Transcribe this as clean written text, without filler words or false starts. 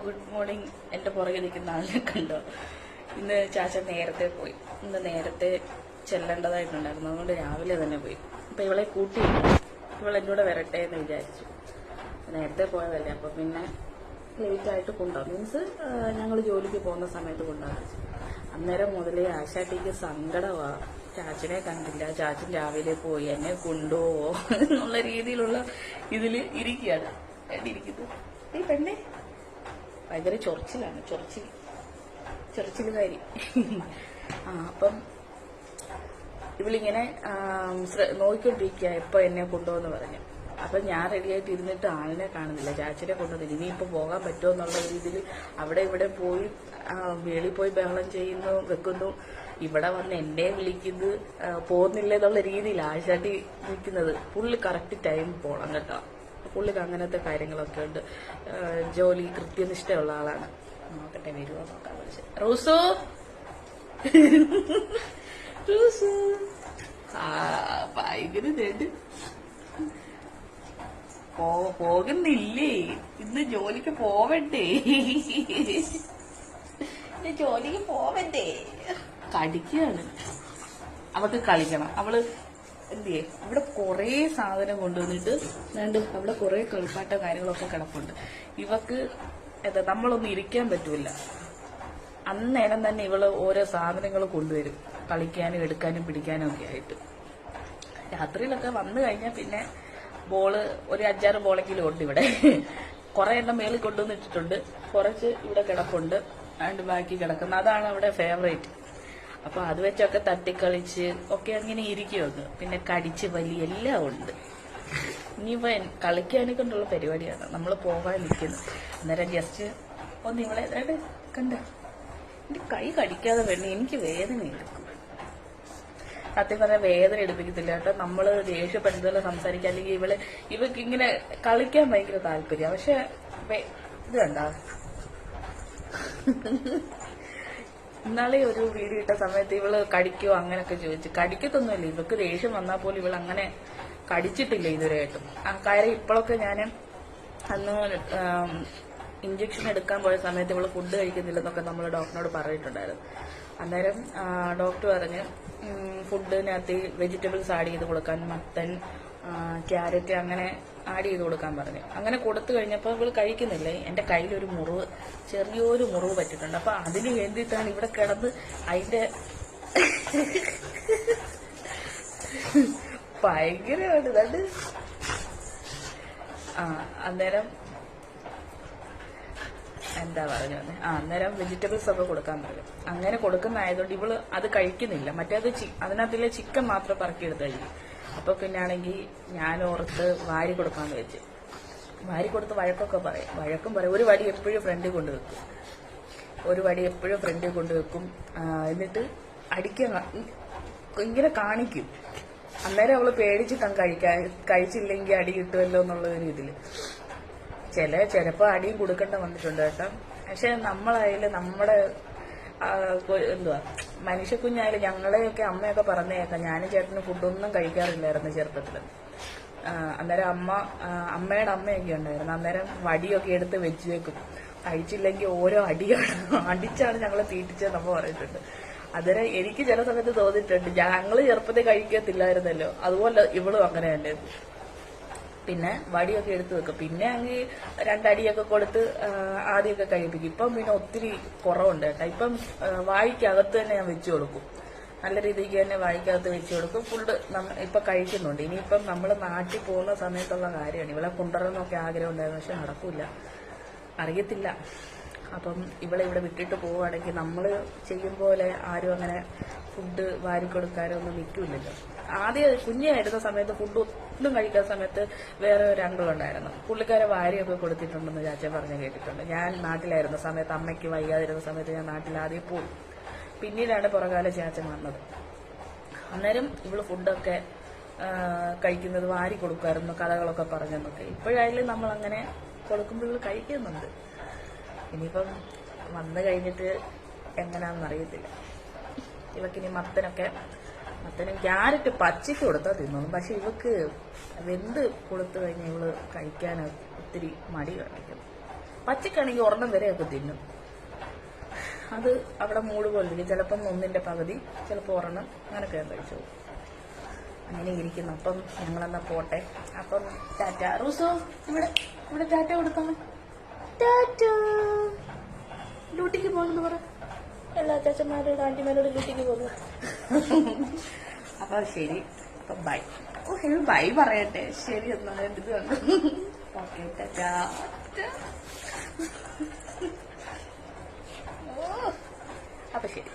Good morning. എൻ്റെ പുറകെ നിൽക്കുന്ന ആളിനെ കണ്ടോ? ഇന്ന് ചാച്ച നേരത്തെ പോയി. ഇന്ന് നേരത്തെ ചെല്ലേണ്ടതായിട്ടുണ്ടായിരുന്നു, അതുകൊണ്ട് രാവിലെ തന്നെ പോയി. അപ്പം ഇവളെ കൂട്ടിയില്ല, ഇവളെൻ്റെ കൂടെ വരട്ടെ എന്ന് വിചാരിച്ചു. നേരത്തെ പോയതല്ലേ, അപ്പം പിന്നെ ലേറ്റായിട്ട് കൊണ്ടുപോകും. മീൻസ് ഞങ്ങൾ ജോലിക്ക് പോകുന്ന സമയത്ത് കൊണ്ടുപോകാൻ. അന്നേരം മുതലേ ആശാട്ടിക്ക് സങ്കടമാണ്. ചാച്ചനെ കണ്ടില്ല, ചാച്ചൻ രാവിലെ പോയി, എന്നെ കൊണ്ടുപോവോ എന്നുള്ള രീതിയിലുള്ള ഇതിൽ ഇരിക്കുകയാണ് ഇരിക്കുന്നത്. ഈ പെണ്ണെ ഭയങ്കര ചൊറിച്ചിലാണ്, ചൊറിച്ചിലുകാരി. അപ്പം ഇവളിങ്ങനെ നോക്കിക്കൊണ്ടിരിക്കുക എപ്പോൾ എന്നെ കൊണ്ടുപോകുന്നു പറഞ്ഞു. അപ്പം ഞാൻ റെഡിയായിട്ട് ഇരുന്നിട്ട് ആളിനെ കാണുന്നില്ല, ചാച്ചനെ കൊണ്ടുവന്നില്ല. ഇനിയിപ്പോൾ പോകാൻ പറ്റുമോ എന്നുള്ള രീതിയിൽ അവിടെ ഇവിടെ പോയി വേളി പോയി ബഹളം ചെയ്യുന്നു, വെക്കുന്നു. ഇവിടെ വന്ന് എന്നെ വിളിക്കുന്നത് പോകുന്നില്ല എന്നുള്ള രീതിയിൽ ആശാട്ടി നിൽക്കുന്നത്. പുള്ളി കറക്റ്റ് ടൈം പോകണം കേട്ടോ. പുള്ളിക്ക് അങ്ങനത്തെ കാര്യങ്ങളൊക്കെ ഉണ്ട്. ജോലി കൃത്യനിഷ്ഠയുള്ള ആളാണ്. നോക്കട്ടെ വരുമോ നോക്കാൻ വിളിച്ചത്. റൂസു റൂസു ഭയങ്കര നേട് പോകുന്നില്ലേ? ഇന്ന് ജോലിക്ക് പോവണ്ടേ? ജോലിക്ക് പോവണ്ടേ? കടിക്കുകയാണ്. അവൾക്ക് കളിക്കണം. അവള് എന്തിയേ ഇവിടെ കുറെ സാധനം കൊണ്ടുവന്നിട്ട് രണ്ട് അവിടെ കുറെ കളിപ്പാട്ട കാര്യങ്ങളൊക്കെ കിടപ്പുണ്ട്. ഇവക്ക് നമ്മളൊന്നും ഇരിക്കാൻ പറ്റൂല. അന്നേരം തന്നെ ഇവള് ഓരോ സാധനങ്ങൾ കൊണ്ടുവരും, കളിക്കാനും എടുക്കാനും പിടിക്കാനും ഒക്കെ ആയിട്ട്. രാത്രിയിലൊക്കെ വന്നു കഴിഞ്ഞാൽ പിന്നെ ബോള് ഒരു 5-6 ബോളെങ്കിലും ഉണ്ട് ഇവിടെ. കുറെ എണ്ണം മേളിൽ കൊണ്ടുവന്നിട്ടിട്ടുണ്ട്, കുറച്ച് ഇവിടെ കിടപ്പുണ്ട്, അതിന്റെ ബാക്കി കിടക്കുന്ന അതാണ് അവിടെ ഫേവറേറ്റ്. അപ്പൊ അത് വെച്ചൊക്കെ തട്ടിക്കളിച്ച് ഒക്കെ അങ്ങനെ ഇരിക്കുമെന്ന്. പിന്നെ കടിച്ച് വലി എല്ലാം ഉണ്ട്. ഇനിയിപ്പോ കളിക്കാനെ കൊണ്ടുള്ള പരിപാടിയാണ് നമ്മൾ പോകാൻ നിൽക്കുന്നത്. അന്നേരം ജസ്റ്റ് ഒന്ന് ഇവളെ കണ്ട എന്റെ കൈ കടിക്കാതെ വേണ്ട, എനിക്ക് വേദന എടുക്കും. സത്യം പറഞ്ഞാൽ വേദന എടുപ്പിക്കത്തില്ല കേട്ടോ. നമ്മള് ദേഷ്യപ്പെടുന്നതല്ല സംസാരിക്കുക, അല്ലെങ്കിൽ ഇവക്ക് ഇങ്ങനെ കളിക്കാൻ ഭയങ്കര താല്പര്യം. പക്ഷെ ഇത് കണ്ട ഇന്നാളെ ഒരു വീഡിയോ ഇട്ട സമയത്ത് ഇവള് കടിക്കോ അങ്ങനെയൊക്കെ ചോദിച്ചു. കടിക്കത്തൊന്നുമില്ല, ഇവക്ക് ദേഷ്യം വന്നാൽ പോലും ഇവൾ അങ്ങനെ കടിച്ചിട്ടില്ല ഇതുവരെയായിട്ടും. കാര്യം ഇപ്പോഴൊക്കെ ഞാൻ അന്ന് ഇഞ്ചക്ഷൻ എടുക്കാൻ പോയ സമയത്ത് ഇവള് ഫുഡ് കഴിക്കുന്നില്ലെന്നൊക്കെ നമ്മൾ ഡോക്ടറിനോട് പറഞ്ഞിട്ടുണ്ടായിരുന്നു. അന്നേരം ഡോക്ടർ പറഞ്ഞ് ഫുഡിനകത്ത് വെജിറ്റബിൾസ് ആഡ് ചെയ്ത് കൊടുക്കാൻ, മത്തൻ, ക്യാരറ്റ് അങ്ങനെ ആഡ് ചെയ്ത് കൊടുക്കാൻ പറഞ്ഞു. അങ്ങനെ കൊടുത്തു കഴിഞ്ഞപ്പോൾ ഇവള് കഴിക്കുന്നില്ലേ. എന്റെ കയ്യിലൊരു മുറിവ്, ചെറിയൊരു മുറിവ് പറ്റിയിട്ടുണ്ട്. അപ്പൊ അതിന് വേണ്ടിയിട്ടാണ് ഇവിടെ കിടന്ന് അതിന്റെ ഭയങ്കരമാണ് ഇതാണ്ട്. അന്നേരം എന്താ പറഞ്ഞു അന്നേരം വെജിറ്റബിൾസ് ഒക്കെ കൊടുക്കാൻ പറഞ്ഞു. അങ്ങനെ കൊടുക്കുന്നതായതുകൊണ്ട് ഇവള് അത് കഴിക്കുന്നില്ല. മറ്റേത് അതിനകത്തിലെ ചിക്കൻ മാത്രം പറക്കിയെടുത്ത് കഴിക്കും. അപ്പൊ പിന്നാണെങ്കിൽ ഞാൻ ഓർത്ത് വാരി കൊടുക്കാന്ന് വെച്ച്. വാരി കൊടുത്ത് വഴക്കും പറയും. ഒരു വടി എപ്പോഴും ഫ്രണ്ടിൽ കൊണ്ടുവെക്കും, എന്നിട്ട് അടിക്കാൻ ഇങ്ങനെ കാണിക്കും. അന്നേരം അവള് പേടിച്ചിട്ടാണ് കഴിച്ചില്ലെങ്കിൽ അടി കിട്ടുമല്ലോ എന്നുള്ള ഒരു ഇതില് ചിലപ്പോ അടിയും കൊടുക്കേണ്ട വന്നിട്ടുണ്ട് കേട്ടോ. പക്ഷെ നമ്മളായാലും നമ്മുടെ എന്തുവാ മനുഷ്യക്കുഞ്ഞായാലും ഞങ്ങളെയൊക്കെ അമ്മയൊക്കെ പറഞ്ഞേക്കാം. ഞാനും ചേട്ടന് ഫുഡൊന്നും കഴിക്കാറില്ലായിരുന്നു ചെറുപ്പത്തില്. അന്നേരം അമ്മയുടെ അമ്മയൊക്കെ ഉണ്ടായിരുന്നു. അന്നേരം വടിയൊക്കെ എടുത്ത് വെച്ച് വെക്കും, കഴിച്ചില്ലെങ്കിൽ ഓരോ അടിച്ചാണ് ഞങ്ങളെ തീറ്റിച്ചത് നമ്മ പറഞ്ഞിട്ടുണ്ട്. അന്നേരം എനിക്ക് ചില സമയത്ത് തോന്നിയിട്ടുണ്ട് ഞങ്ങള് ചെറുപ്പത്തിൽ കഴിക്കത്തില്ലായിരുന്നല്ലോ, അതുപോലെ ഇവളും അങ്ങനെ തന്നെ. പിന്നെ വടിയൊക്കെ എടുത്ത് വെക്കും. പിന്നെ അങ്ങ് 2 അടിയൊക്കെ കൊടുത്ത് ആദ്യമൊക്കെ കഴിപ്പിക്കും. ഇപ്പം പിന്നെ ഒത്തിരി കുറവുണ്ട് കേട്ടോ. ഇപ്പം വായിക്കകത്ത് തന്നെ ഞാൻ വെച്ചു കൊടുക്കും, നല്ല രീതിക്ക് തന്നെ വായിക്കകത്ത് വെച്ചു കൊടുക്കും. ഫുഡ് ഇപ്പൊ കഴിക്കുന്നുണ്ട്. ഇനിയിപ്പം നമ്മൾ നാട്ടിൽ പോകുന്ന സമയത്തുള്ള കാര്യമാണ്. ഇവളെ കൊണ്ടുവരണമെന്നൊക്കെ ആഗ്രഹം ഉണ്ടായിരുന്നു, പക്ഷെ നടക്കൂല, അറിയത്തില്ല. അപ്പം ഇവിടെ വിട്ടിട്ട് പോവുകയാണെങ്കിൽ നമ്മൾ ചെയ്യും പോലെ ആരും അങ്ങനെ ഫുഡ് വാരിക്കൊടുക്കാനോ ഒന്നും നിൽക്കില്ലല്ലോ. ആദ്യം കുഞ്ഞായിരുന്ന സമയത്ത് ഫുഡ് ഒന്നും കഴിക്കുന്ന സമയത്ത് വേറെ ഒരു അങ്കിൾ ഉണ്ടായിരുന്നു. പുള്ളിക്കാരെ വാരിയൊക്കെ കൊടുത്തിട്ടുണ്ടെന്ന് ചാച്ച പറഞ്ഞു കേട്ടിട്ടുണ്ട്. ഞാൻ നാട്ടിലായിരുന്ന സമയത്ത്, അമ്മയ്ക്ക് വയ്യാതിരുന്ന സമയത്ത് ഞാൻ നാട്ടിൽ ആദ്യം പോയി. പിന്നീടാണ് പുറകാല ചാച്ചൻ വന്നത്. അന്നേരം ഇവള് ഫുഡൊക്കെ കഴിക്കുന്നത് വാരി കൊടുക്കായിരുന്നു, കഥകളൊക്കെ പറഞ്ഞെന്നൊക്കെ. ഇപ്പോഴായാലും നമ്മൾ അങ്ങനെ കൊടുക്കുമ്പോൾ ഇവള് കഴിക്കുന്നുണ്ട്. ഇനിയിപ്പം വന്നു കഴിഞ്ഞിട്ട് എങ്ങനെയാണെന്ന് അറിയത്തില്ല. ഇവക്കിനി മത്തനും ക്യാരറ്റ് പച്ചയ്ക്ക് കൊടുത്താൽ തിന്നോളും. പക്ഷെ ഇവക്ക് വെന്ത് കൊടുത്തു കഴിഞ്ഞാൽ ഇവള് കഴിക്കാൻ ഒത്തിരി മടി കാണിക്കും. പച്ചക്കാണെങ്കിൽ ഒരെണ്ണം വരെയൊക്കെ തിന്നും. അത് അവിടെ മൂട് പോലിരിക്കും. ചിലപ്പം ഒന്നിന്റെ പകുതി, ചിലപ്പോൾ ഒരെണ്ണം, അങ്ങനെയൊക്കെ ഞാൻ കഴിച്ചു. അങ്ങനെ ഇരിക്കുന്നു. അപ്പം ഞങ്ങളെന്നാ പോട്ടെ. അപ്പം ടാറ്റ. റൂസോ ഇവിടെ ടാറ്റ കൊടുക്കണം. ടാറ്റ. ഡ്യൂട്ടിക്ക് പോകണമെന്ന് പറ. എല്ലാ അച്ചാച്ചന്മാരോട് ആന്റിമാരോട് ഡ്യൂട്ടിക്ക് പോകുന്നു. അപ്പൊ ശരി. അപ്പൊ ബൈ. ബൈ പറയട്ടെ. ശരി എന്നാ ഇത് കണ്ടു. ഓക്കെ ടാറ്റ. അപ്പൊ ശരി.